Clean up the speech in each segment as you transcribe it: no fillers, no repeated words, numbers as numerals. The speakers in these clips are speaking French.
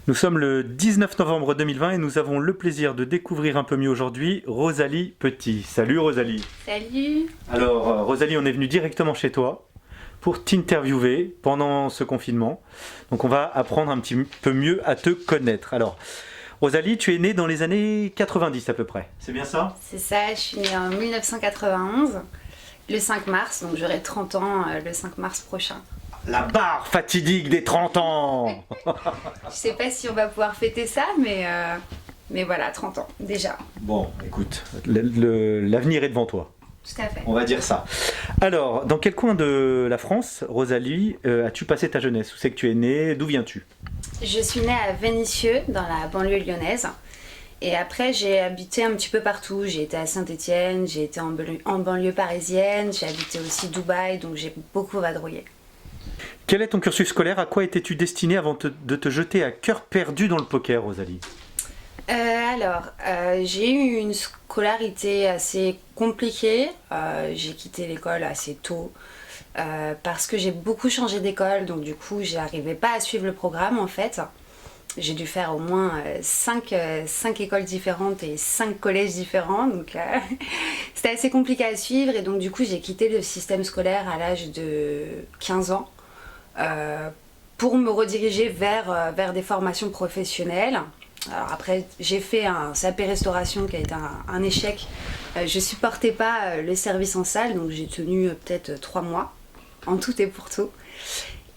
Nous sommes le 19 novembre 2020 et nous avons le plaisir de découvrir un peu mieux aujourd'hui Rosalie Petit. Salut Rosalie. Salut. Alors Rosalie, on est venu directement chez toi pour t'interviewer pendant ce confinement. Donc on va apprendre un petit peu mieux à te connaître. Alors Rosalie, tu es née dans les années 90 à peu près, c'est bien ça? C'est ça, je suis née en 1991, le 5 mars, donc j'aurai 30 ans le 5 mars prochain. La barre fatidique des 30 ans. Je sais pas si on va pouvoir fêter ça, mais voilà, 30 ans déjà. Bon, écoute, l'avenir est devant toi. Tout à fait. On va dire ça. Alors, dans quel coin de la France, Rosalie, as-tu passé ta jeunesse? Où c'est que tu es née? D'où viens-tu? Je suis née à Vénissieux, dans la banlieue lyonnaise. Et après, j'ai habité un petit peu partout. J'ai été à Saint-Étienne, j'ai été en banlieue parisienne, j'ai habité aussi Dubaï, donc j'ai beaucoup vadrouillé. Quel est ton cursus scolaire? À quoi étais-tu destinée avant de te jeter à cœur perdu dans le poker, Rosalie? J'ai eu une scolarité assez compliquée. J'ai quitté l'école assez tôt parce que j'ai beaucoup changé d'école. Donc du coup, j'arrivais pas à suivre le programme en fait. J'ai dû faire au moins 5 écoles différentes et 5 collèges différents. Donc c'était assez compliqué à suivre. Et donc du coup, j'ai quitté le système scolaire à l'âge de 15 ans. Pour me rediriger vers des formations professionnelles. Alors après, j'ai fait un CAP restauration qui a été un échec. Je supportais pas le service en salle, donc j'ai tenu peut-être 3 mois, en tout et pour tout.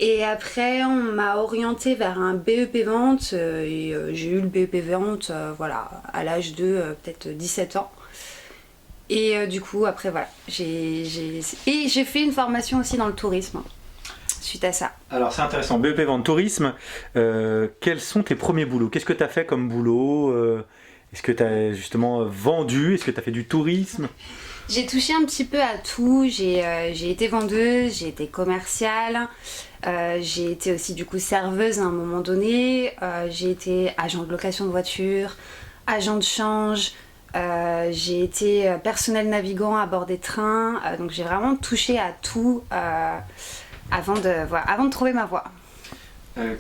Et après, on m'a orientée vers un BEP vente, et j'ai eu le BEP vente voilà, à l'âge de peut-être 17 ans. Et du coup, après, voilà. Et j'ai fait une formation aussi dans le tourisme. Suite à ça. Alors c'est intéressant, BEP Vente Tourisme, quels sont tes premiers boulots? Qu'est-ce que tu as fait comme boulot? Est-ce que tu as justement vendu? Est-ce que tu as fait du tourisme? J'ai touché un petit peu à tout, j'ai été vendeuse, j'ai été commerciale, j'ai été aussi du coup serveuse à un moment donné, j'ai été agent de location de voiture, agent de change, j'ai été personnel navigant à bord des trains, donc j'ai vraiment touché à tout. Avant de trouver ma voie.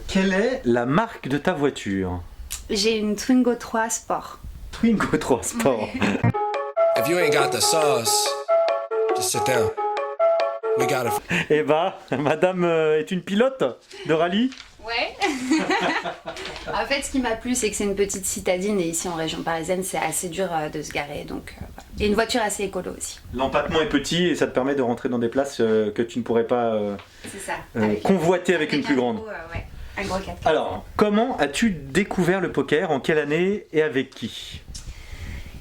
Quelle est la marque de ta voiture? J'ai une Twingo 3 Sport. Twingo 3 Sport. If you ain't got the sauce, just sit down. We got it. Eh bah, madame est une pilote de rallye? Ouais. En fait, ce qui m'a plu, c'est que c'est une petite citadine et ici en région parisienne, c'est assez dur de se garer. Donc, voilà. Et une voiture assez écolo aussi. L'empattement est petit et ça te permet de rentrer dans des places que tu ne pourrais pas c'est ça. Convoiter avec une plus grande. Ouais, un gros 4x4. Alors, comment as-tu découvert le poker? En quelle année et avec qui?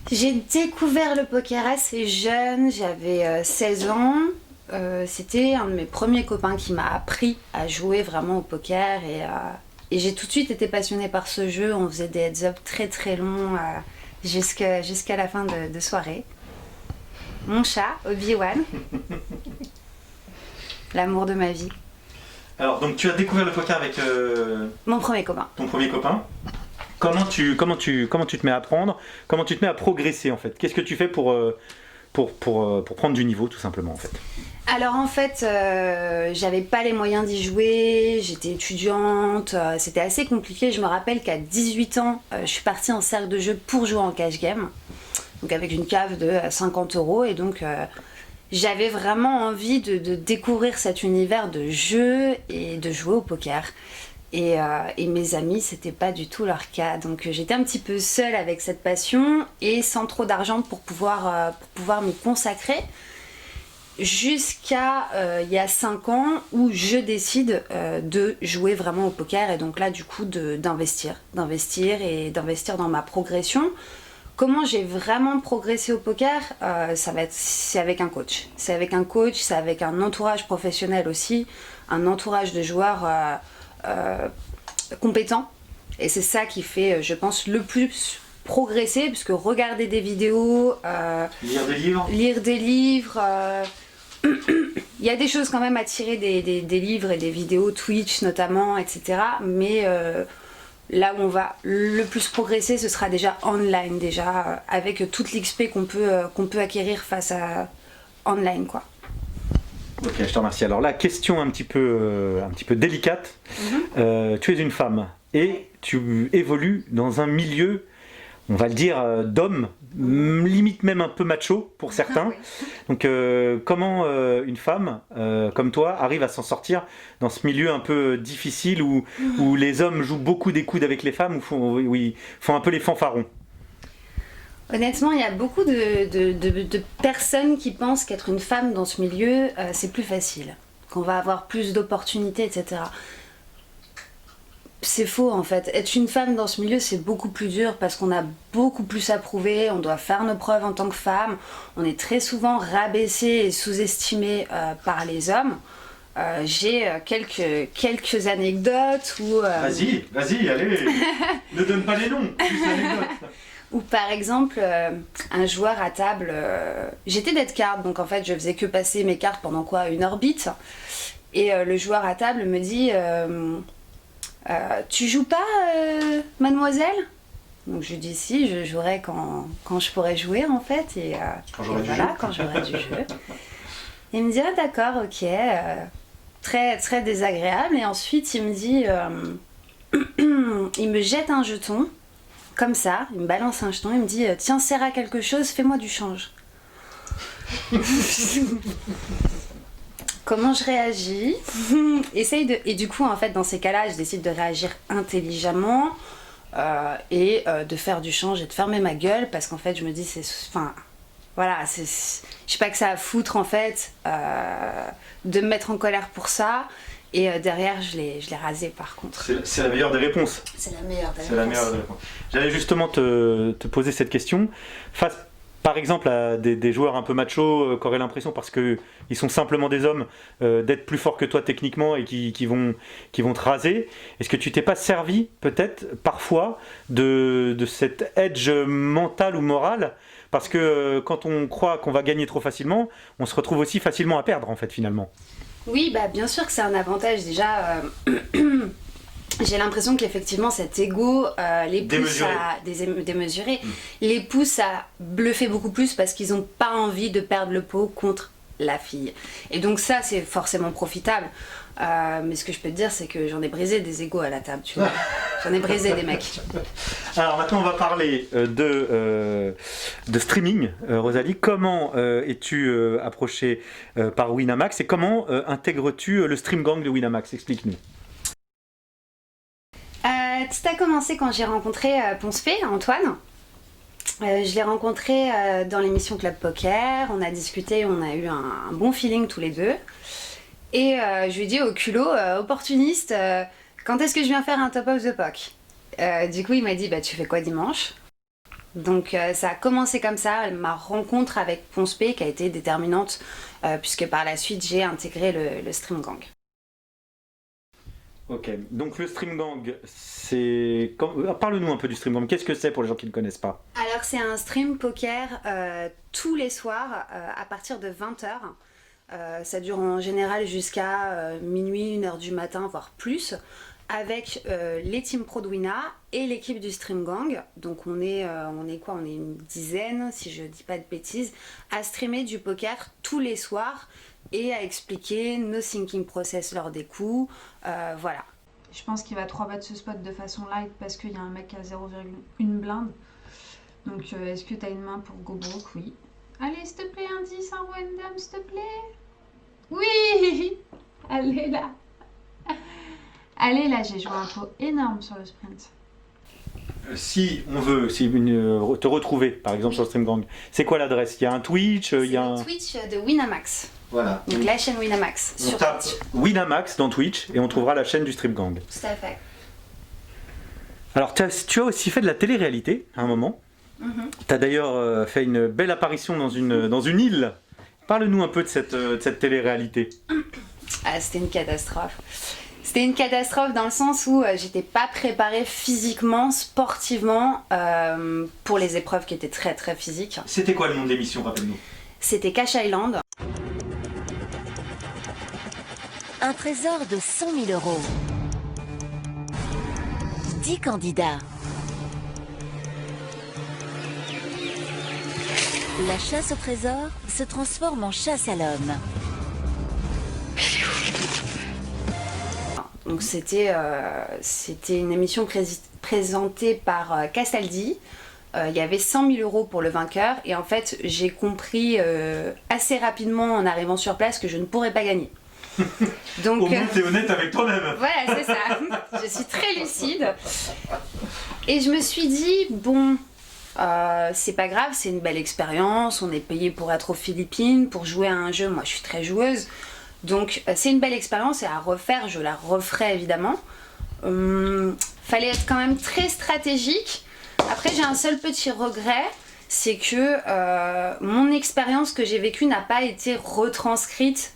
J'ai découvert le poker assez jeune, j'avais 16 ans. C'était un de mes premiers copains qui m'a appris à jouer vraiment au poker et j'ai tout de suite été passionnée par ce jeu. On faisait des heads-up très très longs jusqu'à la fin de soirée. Mon chat, Obi-Wan, l'amour de ma vie. Alors donc tu as découvert le poker avec mon premier copain. Ton premier copain. Comment tu te mets à apprendre? Comment tu te mets à progresser en fait? Qu'est-ce que tu fais pour prendre du niveau tout simplement en fait? Alors en fait, j'avais pas les moyens d'y jouer, j'étais étudiante, c'était assez compliqué. Je me rappelle qu'à 18 ans, je suis partie en cercle de jeu pour jouer en cash game, donc avec une cave de 50 € et donc j'avais vraiment envie de découvrir cet univers de jeu et de jouer au poker. Et mes amis, c'était pas du tout leur cas. Donc j'étais un petit peu seule avec cette passion et sans trop d'argent pour pouvoir m'y consacrer. Jusqu'à il y a 5 ans où je décide de jouer vraiment au poker et donc là du coup d'investir dans ma progression. Comment j'ai vraiment progressé au poker, c'est avec un coach. C'est avec un coach, c'est avec un entourage professionnel aussi, un entourage de joueurs compétents. Et c'est ça qui fait, je pense, le plus progresser, puisque regarder des vidéos, lire des livres, il y a des choses quand même à tirer des livres et des vidéos Twitch notamment, etc. Mais là où on va le plus progresser, ce sera déjà online, avec toute l'XP qu'on peut acquérir face à online, quoi. Ok, je te remercie. Alors là, question un petit peu délicate. Tu es une femme. et tu évolues dans un milieu, on va le dire, d'hommes, limite même un peu macho pour certains. Donc comment une femme comme toi arrive à s'en sortir dans ce milieu un peu difficile où les hommes jouent beaucoup des coudes avec les femmes, où ils font un peu les fanfarons? Honnêtement, il y a beaucoup de personnes qui pensent qu'être une femme dans ce milieu, c'est plus facile, qu'on va avoir plus d'opportunités, etc. C'est faux en fait. Être une femme dans ce milieu, c'est beaucoup plus dur parce qu'on a beaucoup plus à prouver, on doit faire nos preuves en tant que femme, on est très souvent rabaissé et sous-estimé par les hommes. J'ai quelques anecdotes où... Vas-y, allez, ne donne pas les noms, juste l'anecdote. Ou par exemple, un joueur à table, j'étais dead card, donc en fait je faisais que passer mes cartes pendant une orbite, et le joueur à table me dit tu joues pas, mademoiselle? Donc je lui dis si, je jouerai quand je pourrai jouer en fait, et quand j'aurai du jeu. Et il me dit ah d'accord, ok, très, très désagréable, et ensuite il me dit, il me jette un jeton, comme ça, il me balance un jeton, il me dit tiens, sers à quelque chose, fais-moi du change. Comment je réagis? Et du coup, en fait, dans ces cas-là, je décide de réagir intelligemment et de faire du change et de fermer ma gueule, parce qu'en fait, je me dis, je sais pas que ça à foutre en fait de me mettre en colère pour ça. Et derrière, je l'ai rasé par contre. C'est la meilleure des réponses. C'est la meilleure des réponses. J'allais justement te poser cette question. Face, par exemple, à des joueurs un peu machos qui auraient l'impression, parce qu'ils sont simplement des hommes, d'être plus forts que toi techniquement et qui vont te raser. Est-ce que tu t'es pas servi peut-être parfois de cet edge mental ou moral? Parce que quand on croit qu'on va gagner trop facilement, on se retrouve aussi facilement à perdre en fait finalement. Oui, bah bien sûr que c'est un avantage déjà. J'ai l'impression qu'effectivement cet ego les pousse démesuré, les pousse à bluffer beaucoup plus parce qu'ils n'ont pas envie de perdre le pot contre la fille. Et donc ça, c'est forcément profitable. Mais ce que je peux te dire, c'est que j'en ai brisé des égos à la table, tu vois. J'en ai brisé des mecs. Alors maintenant, on va parler de streaming. Rosalie, comment es-tu approchée par Winamax et comment intègres-tu le Stream Gang de Winamax? Explique-nous. Tout a commencé quand j'ai rencontré Ponce P, Antoine. Je l'ai rencontré dans l'émission Club Poker, on a discuté, on a eu un bon feeling tous les deux. Et je lui ai dit au culot, opportuniste, quand est-ce que je viens faire un top of the POC? Du coup il m'a dit, bah tu fais quoi dimanche? Donc ça a commencé comme ça, ma rencontre avec Ponce P qui a été déterminante, puisque par la suite j'ai intégré le Stream Gang. Ok, donc le Stream Gang, c'est... Parle-nous un peu du Stream Gang, qu'est-ce que c'est pour les gens qui ne connaissent pas? Alors c'est un stream poker tous les soirs à partir de 20h. Ça dure en général jusqu'à minuit, 1h du matin, voire plus, avec les teams pro de Wina et l'équipe du Stream Gang. Donc on est une dizaine, si je dis pas de bêtises, à streamer du poker tous les soirs et à expliquer nos thinking process lors des coups, voilà. Je pense qu'il va 3-bet ce spot de façon light parce qu'il y a un mec à 0,1 blinde. Donc est-ce que t'as une main pour go broke? Oui. Allez, s'il te plaît, un 10, un random, s'il te plaît. Oui. Allez là. Allez là, j'ai joué un pot énorme sur le sprint. Si on veut te retrouver, par exemple sur le Stream Gang, c'est quoi l'adresse? Il y a un Twitch, il y a un... Twitch de Winamax. Voilà. Donc la chaîne Winamax On sur tape Twitch. Winamax dans Twitch et on trouvera la chaîne du Stream Gang. Tout à fait. Alors tu as aussi fait de la télé-réalité à un moment. Tu as d'ailleurs fait une belle apparition dans une île. Parle-nous un peu de cette télé-réalité. Ah, c'était une catastrophe. C'était une catastrophe dans le sens où j'étais pas préparée physiquement, sportivement, pour les épreuves qui étaient très très physiques. C'était quoi le nom de l'émission, rappelle-nous? C'était Cash Island. Un trésor de 100 000 €. 10 candidats. La chasse au trésor se transforme en chasse à l'homme. Donc Donc c'était une émission présentée par Castaldi. Il y avait 100 000 euros pour le vainqueur et en fait j'ai compris assez rapidement en arrivant sur place que je ne pourrais pas gagner. Donc, au moins t'es honnête avec toi-même. Voilà, c'est ça. Je suis très lucide. Et je me suis dit, bon, c'est pas grave, c'est une belle expérience, on est payé pour être aux Philippines, pour jouer à un jeu, moi je suis très joueuse. Donc c'est une belle expérience et à refaire, je la referai évidemment. Fallait être quand même très stratégique. Après j'ai un seul petit regret, c'est que mon expérience que j'ai vécue n'a pas été retranscrite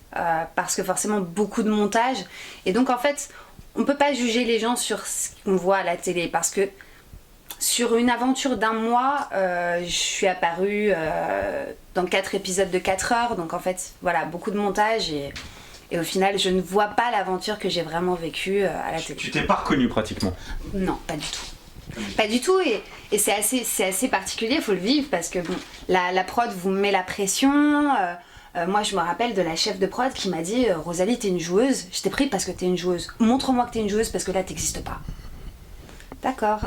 parce que forcément beaucoup de montage. Et donc en fait, on peut pas juger les gens sur ce qu'on voit à la télé parce que sur une aventure d'un mois, je suis apparue dans 4 épisodes de 4 heures. Donc en fait, voilà, beaucoup de montage et au final, je ne vois pas l'aventure que j'ai vraiment vécue à la télé. Tu t'es pas reconnue pratiquement? Non, pas du tout. Pas du tout, et c'est assez particulier, il faut le vivre parce que bon, la prod vous met la pression. Moi je me rappelle de la chef de prod qui m'a dit Rosalie, t'es une joueuse, je t'ai pris parce que t'es une joueuse. Montre-moi que t'es une joueuse parce que là t'existes pas. D'accord.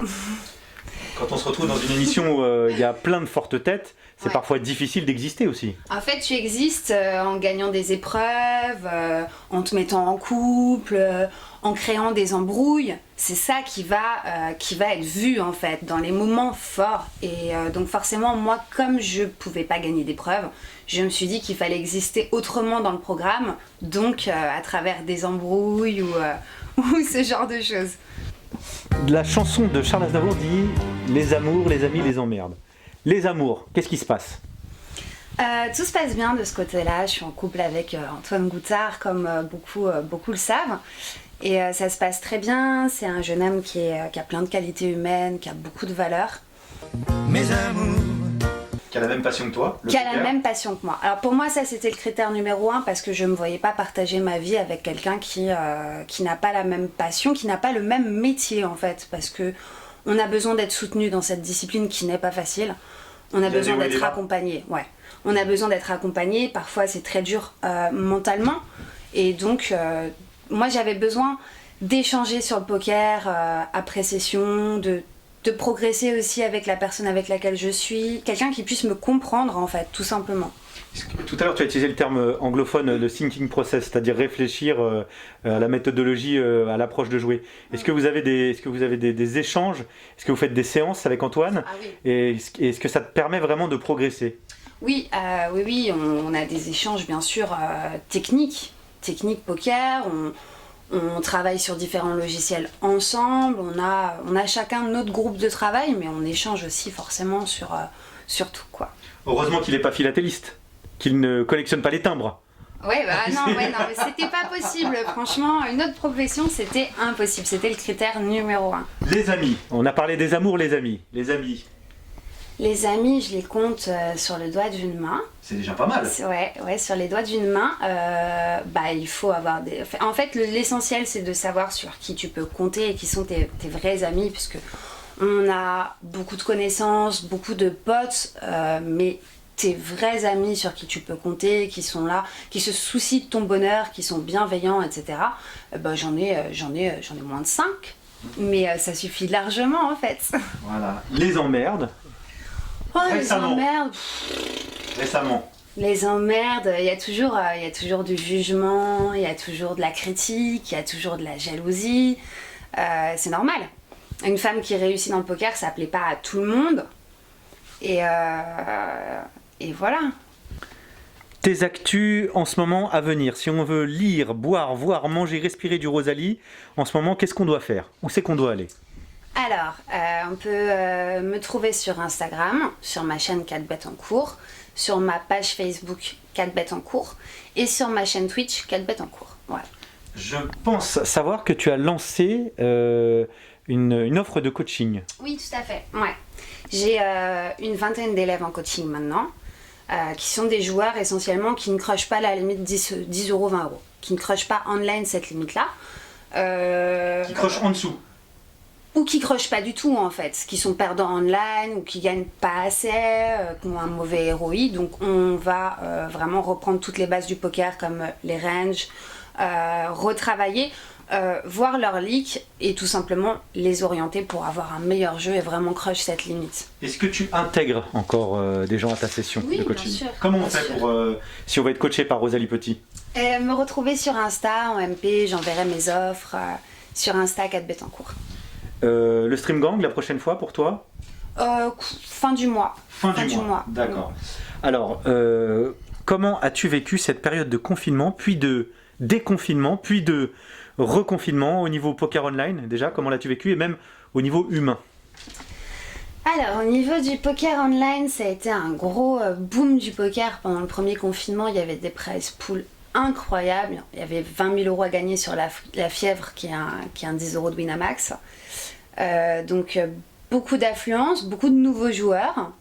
Quand on se retrouve dans une émission où il y a plein de fortes têtes, c'est parfois difficile d'exister aussi. En fait, tu existes en gagnant des épreuves, en te mettant en couple, en créant des embrouilles. C'est ça qui va être vu en fait dans les moments forts. Et donc forcément, moi, comme je pouvais pas gagner d'épreuves, je me suis dit qu'il fallait exister autrement dans le programme, donc à travers des embrouilles ou ce genre de choses. La chanson de Charles Aznavour dit « Les amours, les amis, les emmerdes ». Les amours, qu'est-ce qui se passe? Tout se passe bien de ce côté-là. Je suis en couple avec Antoine Goutard, comme beaucoup le savent. Et ça se passe très bien. C'est un jeune homme qui a plein de qualités humaines, qui a beaucoup de valeurs. Mes amours. Qui a la même passion que toi? Qui a la même passion que moi. Alors pour moi, ça c'était le critère numéro 1 parce que je ne me voyais pas partager ma vie avec quelqu'un qui n'a pas la même passion, qui n'a pas le même métier en fait. Parce que on a besoin d'être soutenu dans cette discipline qui n'est pas facile. On a besoin d'être accompagné. Ouais. On a besoin d'être accompagné. Parfois c'est très dur mentalement. Et donc moi j'avais besoin d'échanger sur le poker après session, de progresser aussi avec la personne avec laquelle je suis, quelqu'un qui puisse me comprendre en fait, tout simplement. Tout à l'heure tu as utilisé le terme anglophone de thinking process, c'est-à-dire réfléchir à la méthodologie, à l'approche de jouer. Est-ce que vous avez des échanges? Est-ce que vous faites des séances avec Antoine? Oui. Et est-ce que ça te permet vraiment de progresser? Oui, on a des échanges bien sûr techniques poker, on travaille sur différents logiciels ensemble, on a chacun notre groupe de travail, mais on échange aussi forcément sur tout, quoi. Heureusement qu'il n'est pas philatéliste, qu'il ne collectionne pas les timbres. Non, mais c'était pas possible, franchement, une autre profession c'était impossible, c'était le critère numéro 1. Les amis, on a parlé des amours, les amis. Les amis, je les compte sur le doigt d'une main. C'est déjà pas mal. Ouais, sur les doigts d'une main. Il faut avoir des... En fait, l'essentiel, c'est de savoir sur qui tu peux compter et qui sont tes vrais amis, puisque on a beaucoup de connaissances, beaucoup de potes, mais tes vrais amis sur qui tu peux compter, qui sont là, qui se soucient de ton bonheur, qui sont bienveillants, etc. J'en ai moins de 5, mais ça suffit largement, en fait. Voilà. Les emmerdes. Oh, les emmerdes. Récemment. Les emmerdes, il y a toujours du jugement, il y a toujours de la critique, il y a toujours de la jalousie. C'est normal. Une femme qui réussit dans le poker, ça plaît pas à tout le monde. Et voilà. Tes actus en ce moment à venir, si on veut lire, boire, voir, manger, respirer du Rosalie, en ce moment, qu'est-ce qu'on doit faire? Où c'est qu'on doit aller? Alors, on peut me trouver sur Instagram, sur ma chaîne 4 bêtes en cours, sur ma page Facebook 4 bêtes en cours et sur ma chaîne Twitch 4 bêtes en cours. Voilà. Je pense savoir que tu as lancé une offre de coaching. Oui, tout à fait. Ouais. J'ai une vingtaine d'élèves en coaching maintenant, qui sont des joueurs essentiellement qui ne crochent pas la limite 10 euros, 20 euros, qui ne crochent pas online cette limite-là. Qui crochent en dessous. Ou qui crochent pas du tout en fait, qui sont perdants online ou qui gagnent pas assez, qui ont un mauvais ROI. Donc on va vraiment reprendre toutes les bases du poker comme les ranges, retravailler. voir leurs leaks et tout simplement les orienter pour avoir un meilleur jeu et vraiment crush cette limite. Est-ce que tu intègres encore des gens à ta session Oui, de bien coaching? sûr, Comment bien on fait sûr. pour si on va être coaché par Rosalie Petit? Me retrouver sur Insta en MP, j'enverrai mes offres sur Insta 4 Bettencourt. Le Stream Gang la prochaine fois pour toi? Fin du mois. Fin du mois. D'accord. Alors, comment as-tu vécu cette période de confinement, puis de déconfinement, puis de reconfinement au niveau poker online déjà? Comment l'as-tu vécu et même au niveau humain? Alors, au niveau du poker online, ça a été un gros boom du poker. Pendant le premier confinement, il y avait des prize pools incroyables. Il y avait 20 000 € à gagner sur la fièvre, qui est un 10 € de Winamax. Donc, beaucoup d'affluence, beaucoup de nouveaux joueurs.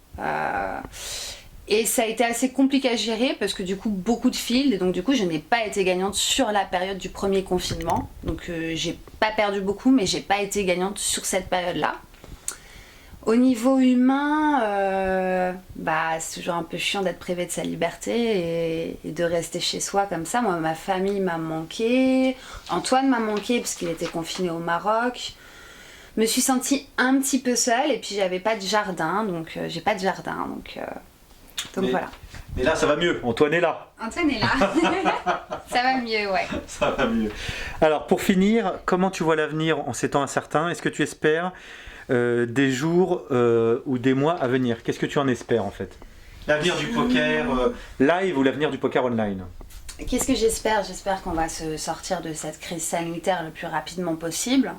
Et ça a été assez compliqué à gérer parce que du coup, beaucoup de fields. Et donc, du coup, je n'ai pas été gagnante sur la période du premier confinement. Donc, j'ai pas perdu beaucoup, mais j'ai pas été gagnante sur cette période-là. Au niveau humain, c'est toujours un peu chiant d'être privé de sa liberté et de rester chez soi comme ça. Moi, ma famille m'a manqué, Antoine m'a manqué parce qu'il était confiné au Maroc. Je me suis sentie un petit peu seule et puis j'avais pas de jardin, donc j'ai pas de jardin, donc voilà. Mais là, ça va mieux. Antoine est là. Antoine est là. Ça va mieux, ouais. Ça va mieux. Alors, pour finir, comment tu vois l'avenir en ces temps incertains? Est-ce que tu espères des jours ou des mois à venir? Qu'est-ce que tu en espères en fait? L'avenir du poker live ou l'avenir du poker online? Qu'est-ce que j'espère? J'espère qu'on va se sortir de cette crise sanitaire le plus rapidement possible.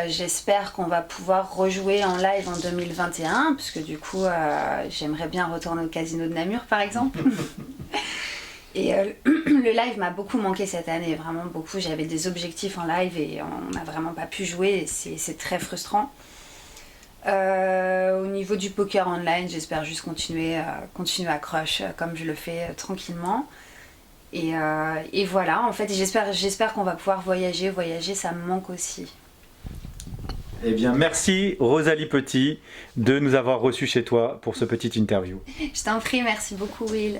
J'espère qu'on va pouvoir rejouer en live en 2021, puisque du coup, j'aimerais bien retourner au casino de Namur par exemple. Et le live m'a beaucoup manqué cette année, vraiment beaucoup. J'avais des objectifs en live et on n'a vraiment pas pu jouer, c'est très frustrant. Au niveau du poker online, j'espère juste continuer à crush comme je le fais tranquillement. Et voilà, en fait, j'espère qu'on va pouvoir voyager, ça me manque aussi. Eh bien, merci Rosalie Petit de nous avoir reçus chez toi pour ce petit interview. Je t'en prie, merci beaucoup Will.